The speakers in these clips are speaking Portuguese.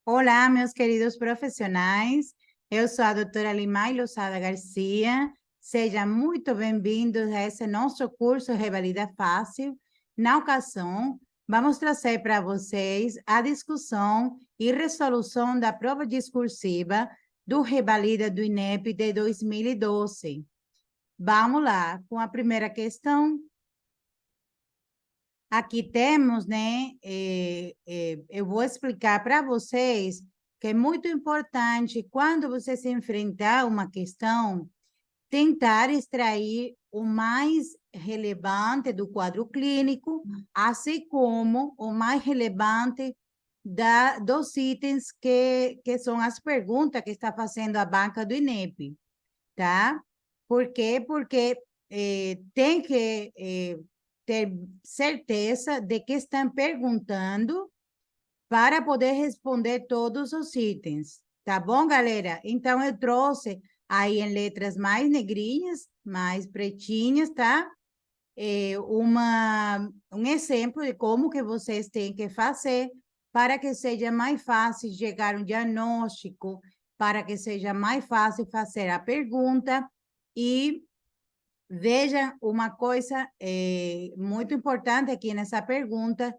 Olá, meus queridos profissionais. Eu sou a doutora Limay Losada Garcia. Sejam muito bem-vindos a esse nosso curso Revalida Fácil. Na ocasião, vamos trazer para vocês a discussão e resolução da prova discursiva do Revalida do INEP de 2012. Vamos lá, com a primeira questão. Aqui temos, né? Eu vou explicar para vocês que é muito importante, quando você se enfrentar a uma questão, tentar extrair o mais relevante do quadro clínico, assim como o mais relevante dos itens que são as perguntas que está fazendo a banca do INEP, tá? Por quê? Porque tem que ter certeza de que estão perguntando para poder responder todos os itens. Tá bom, galera? Então, eu trouxe aí em letras mais negrinhas, mais pretinhas, tá? Um exemplo de como que vocês têm que fazer para que seja mais fácil chegar a um diagnóstico, para que seja mais fácil fazer a pergunta. E veja uma coisa muito importante aqui nessa pergunta,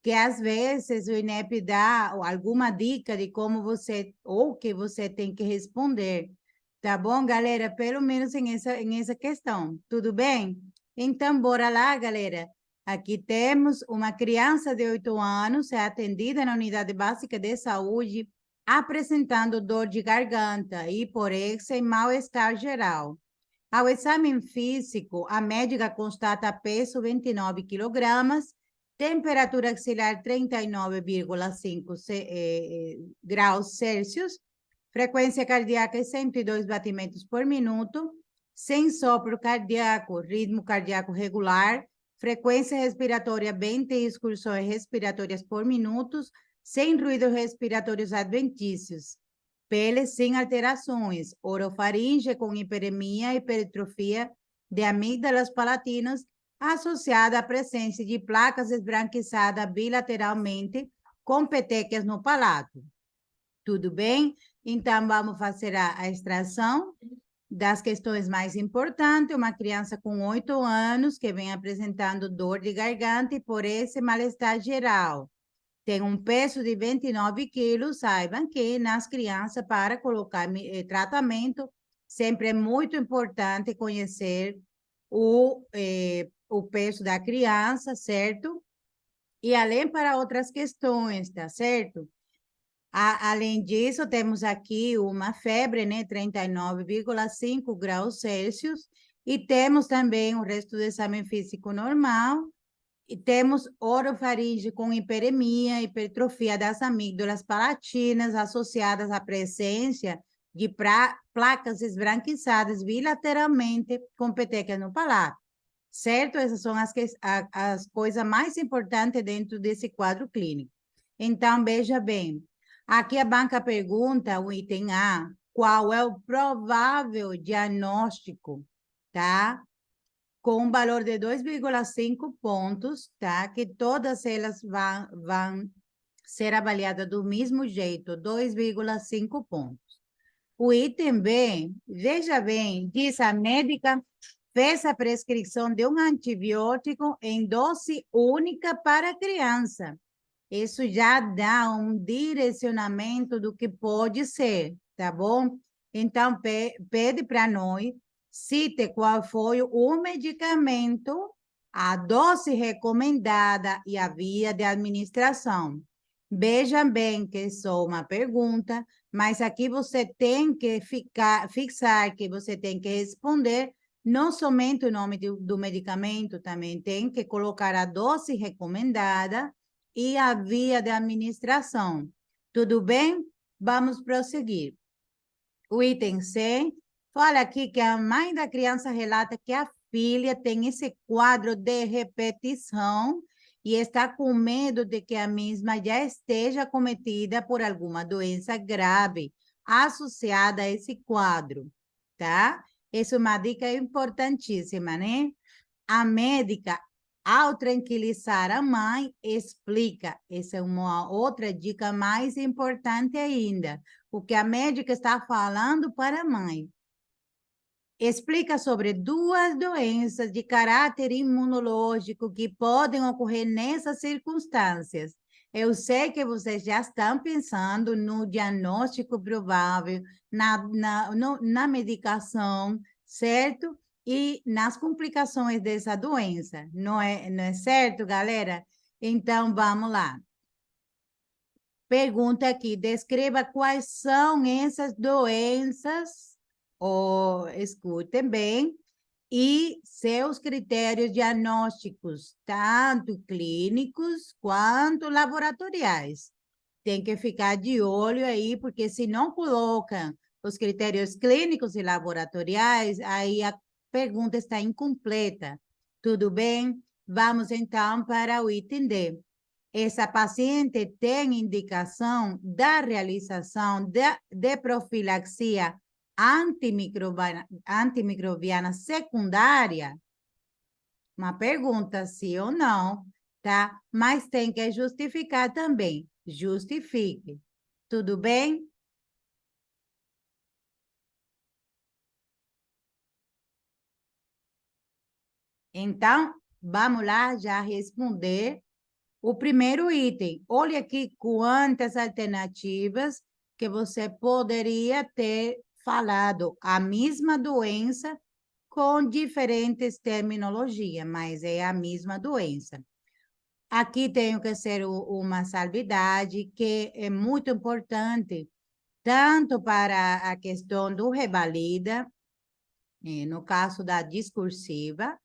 que às vezes o INEP dá alguma dica de como você, ou que você tem que responder. Tá bom, galera? Pelo menos em essa questão. Tudo bem? Então, bora lá, galera. Aqui temos uma criança de 8 anos, é atendida na unidade básica de saúde, apresentando dor de garganta, hiporexia e mal-estar geral. Ao exame físico, a médica constata peso 29 quilogramas, temperatura axilar 39,5 graus Celsius, frequência cardíaca 102 batimentos por minuto, sem sopro cardíaco, ritmo cardíaco regular, frequência respiratória 20 excursões respiratórias por minuto, sem ruídos respiratórios adventícios. Pele sem alterações, orofaringe com hiperemia e hipertrofia de amígdalas palatinas associada à presença de placas esbranquiçadas bilateralmente com petequias no palato. Tudo bem? Então, vamos fazer a extração das questões mais importantes. Uma criança com 8 anos que vem apresentando dor de garganta e por esse mal-estar geral. Tem um peso de 29 quilos, saibam que nas crianças, para colocar tratamento, sempre é muito importante conhecer o peso da criança, certo? E além para outras questões, tá certo? Além disso, temos aqui uma febre, né, 39,5 graus Celsius, e temos também o resto do exame físico normal, e temos orofaringe com hiperemia, hipertrofia das amígdalas palatinas associadas à presença de placas esbranquiçadas bilateralmente com petequias no palato. Certo? Essas são as coisas mais importantes dentro desse quadro clínico. Então, veja bem, aqui a banca pergunta, o item A, qual é o provável diagnóstico, tá? Com um valor de 2,5 pontos, tá? Que todas elas vão ser avaliadas do mesmo jeito, 2,5 pontos. O item B, veja bem, diz a médica fez a prescrição de um antibiótico em dose única para a criança. Isso já dá um direcionamento do que pode ser, tá bom? Então, pede para nós, cite qual foi o medicamento, a dose recomendada e a via de administração. Vejam bem que é só uma pergunta, mas aqui você tem que fixar que você tem que responder não somente o nome do medicamento, também tem que colocar a dose recomendada e a via de administração. Tudo bem? Vamos prosseguir. O item C fala aqui que a mãe da criança relata que a filha tem esse quadro de repetição e está com medo de que a mesma já esteja cometida por alguma doença grave associada a esse quadro, tá? Essa é uma dica importantíssima, né? A médica ao tranquilizar a mãe, explica. Essa é uma outra dica mais importante ainda. O que a médica está falando para a mãe. Explica sobre duas doenças de caráter imunológico que podem ocorrer nessas circunstâncias. Eu sei que vocês já estão pensando no diagnóstico provável, na medicação, certo? E nas complicações dessa doença, não é certo, galera? Então, vamos lá. Pergunta aqui, descreva quais são essas doenças, ou escutem bem, e seus critérios diagnósticos, tanto clínicos quanto laboratoriais. Tem que ficar de olho aí, porque se não colocam os critérios clínicos e laboratoriais, aí a pergunta está incompleta. Tudo bem? Vamos então para o item D. Essa paciente tem indicação da realização de profilaxia antimicrobiana secundária? Uma pergunta, sim ou não, tá? Mas tem que justificar também. Justifique. Tudo bem? Então, vamos lá já responder o primeiro item. Olha aqui quantas alternativas que você poderia ter falado. A mesma doença com diferentes terminologias, mas é a mesma doença. Aqui tenho que ser uma salvidade que é muito importante, tanto para a questão do revalida, no caso da discursiva,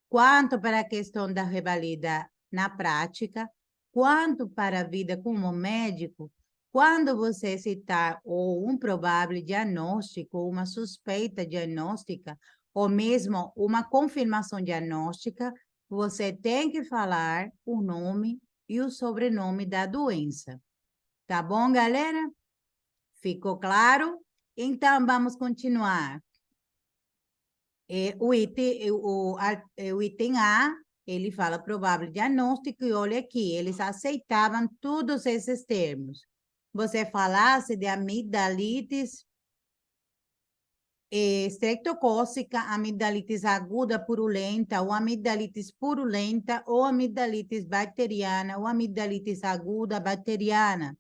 quanto para a questão da revalida na prática, quanto para a vida como médico, quando você citar ou um provável diagnóstico, uma suspeita diagnóstica, ou mesmo uma confirmação diagnóstica, você tem que falar o nome e o sobrenome da doença. Tá bom, galera? Ficou claro? Então, vamos continuar. O item A, ele fala provável diagnóstico, e olha aqui, eles aceitavam todos esses termos. Você falasse de amigdalites estreptocócica, amigdalites aguda purulenta, ou amigdalites purulenta, ou amigdalites bacteriana, ou amigdalites aguda bacteriana.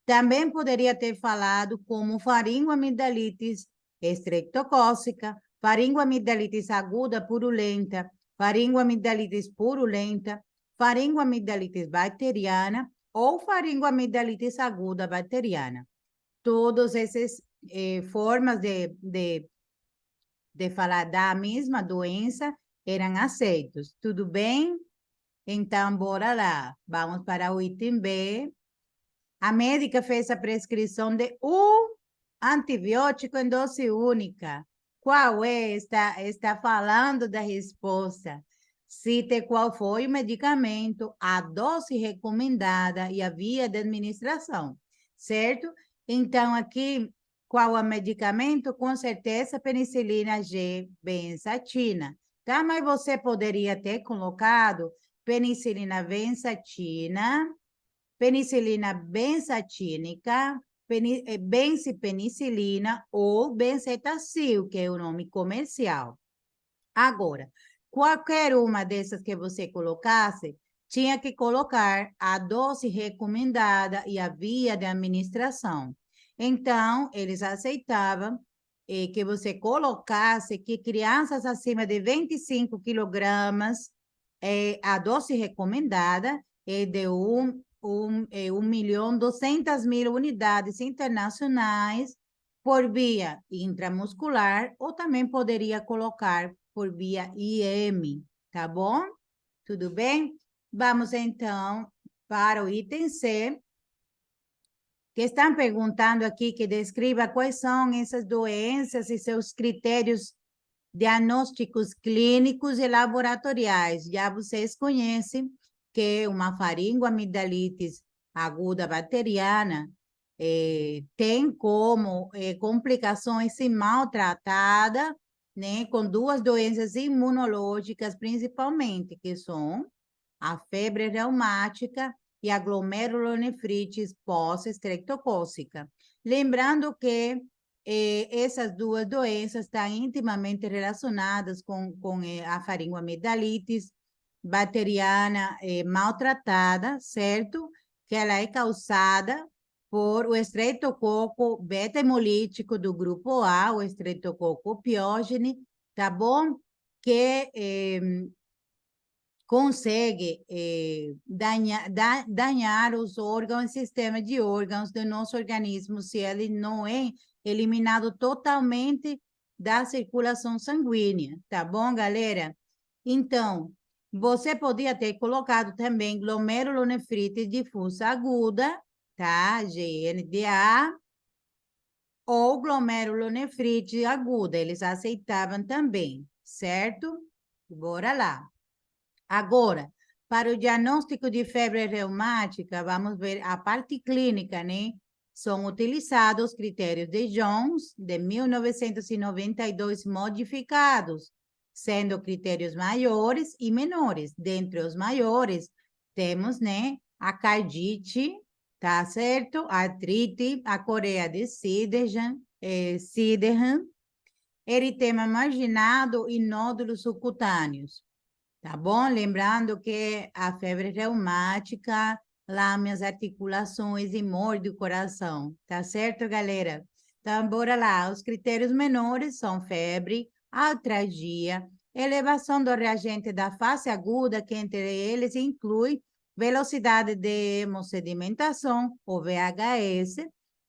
Também poderia ter falado como faringoamigdalites estreptocócica, faringoamigdalites aguda purulenta, faringoamigdalites purulenta, faringoamigdalites bacteriana ou faringoamigdalites aguda bacteriana. Todas essas formas de falar da mesma doença eram aceitos. Tudo bem? Então, bora lá. Vamos para o item B. A médica fez a prescrição de um antibiótico em dose única. Qual é? Está falando da resposta. Cite qual foi o medicamento, a dose recomendada e a via de administração, certo? Então, aqui, qual é o medicamento? Com certeza, penicilina G benzatina, tá? Mas você poderia ter colocado penicilina benzatina, penicilina benzatínica, benzipenicilina ou benzetacil, que é o nome comercial. Agora, qualquer uma dessas que você colocasse, tinha que colocar a dose recomendada e a via de administração. Então, eles aceitavam que você colocasse que crianças acima de 25 quilogramas, a dose recomendada é de 1.200.000 unidades internacionais por via intramuscular, ou também poderia colocar por via IM, tá bom? Tudo bem? Vamos então para o item C, que estão perguntando aqui que descreva quais são essas doenças e seus critérios diagnósticos clínicos e laboratoriais. Já vocês conhecem que uma faringoamigdalites aguda bacteriana tem como complicações se maltratada, né, com duas doenças imunológicas, principalmente, que são a febre reumática e a glomerulonefrite pós-estreptocócica. Lembrando que essas duas doenças estão intimamente relacionadas com a faringoamidalites bacteriana maltratada, certo? Que ela é causada por o estreptococo beta-hemolítico do grupo A, o estreptococo piógene, tá bom? Que consegue danhar os órgãos, sistema de órgãos do nosso organismo, se ele não é eliminado totalmente da circulação sanguínea, tá bom, galera? Então, você podia ter colocado também glomerulonefrite difusa aguda, tá? GNDA, ou glomerulonefrite aguda, eles aceitavam também, certo? Bora lá. Agora, para o diagnóstico de febre reumática, vamos ver a parte clínica, né? São utilizados critérios de Jones, de 1992, modificados, sendo critérios maiores e menores. Dentre os maiores, temos, né, a cardite, tá certo? A artrite, a coreia de Sydenham, eritema marginado e nódulos subcutâneos. Tá bom? Lembrando que a febre reumática lame as articulações e morde o coração. Tá certo, galera? Então, bora lá. Os critérios menores são febre, artralgia, elevação do reagente da face aguda, que entre eles inclui velocidade de hemossedimentação, ou VHS,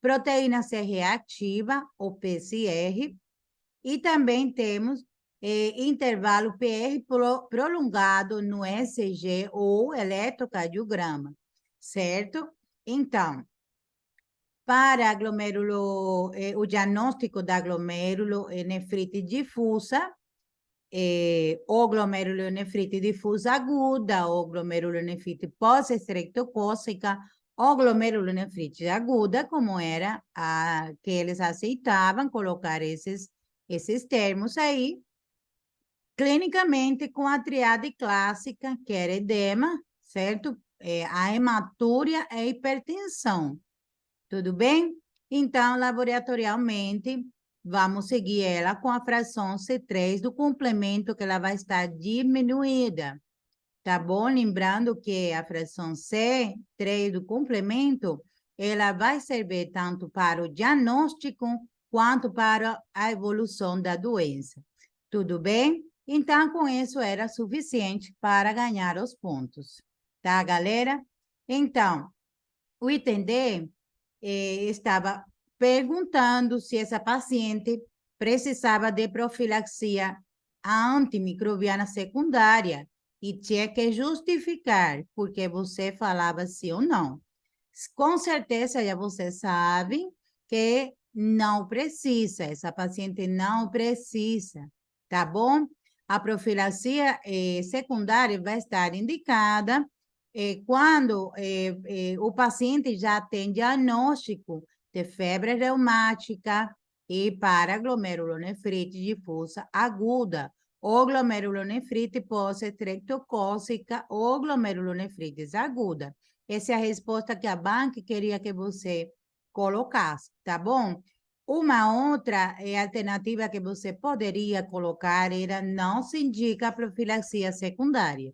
proteína C reativa, ou PCR, e também temos intervalo PR prolongado no ECG ou eletrocardiograma, certo? Então, para o diagnóstico da glomerulonefrite difusa, ou glomerulonefrite difusa aguda, ou glomerulonefrite pós-estreptocócica, ou glomerulonefrite aguda, como era a que eles aceitavam colocar esses termos aí, clinicamente com a triade clássica, que era edema, certo? A hematúria e a hipertensão. Tudo bem? Então, laboratorialmente, vamos seguir ela com a fração C3 do complemento, que ela vai estar diminuída. Tá bom? Lembrando que a fração C3 do complemento, ela vai servir tanto para o diagnóstico quanto para a evolução da doença. Tudo bem? Então, com isso era suficiente para ganhar os pontos. Tá, galera? Então, o item D estava perguntando se essa paciente precisava de profilaxia antimicrobiana secundária e tinha que justificar porque você falava sim ou não. Com certeza já você sabe que não precisa, essa paciente não precisa, tá bom? A profilaxia secundária vai estar indicada quando o paciente já tem diagnóstico de febre reumática e para glomerulonefrite difusa aguda, ou glomerulonefrite pós-estreptocócica ou glomerulonefrite aguda. Essa é a resposta que a banca queria que você colocasse, tá bom? Uma outra alternativa que você poderia colocar era não se indica a profilaxia secundária.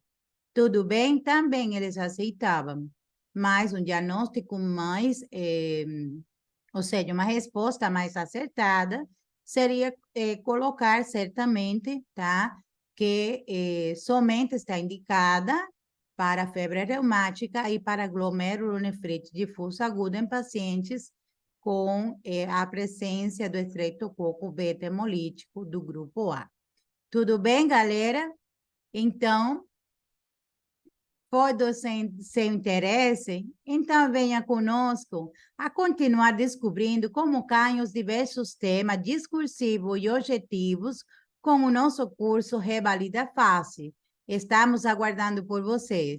Tudo bem? Também eles aceitavam, mas um diagnóstico mais, ou seja, uma resposta mais acertada seria colocar certamente, tá? Que somente está indicada para febre reumática e para glomerulonefrite difusa aguda em pacientes com a presença do estreptococo beta-hemolítico do grupo A. Tudo bem, galera? Então, foi do seu interesse? Então venha conosco a continuar descobrindo como caem os diversos temas discursivos e objetivos com o nosso curso Revalida Fácil. Estamos aguardando por vocês.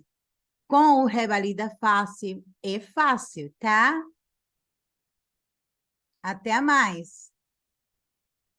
Com o Revalida Fácil é fácil, tá? Até mais!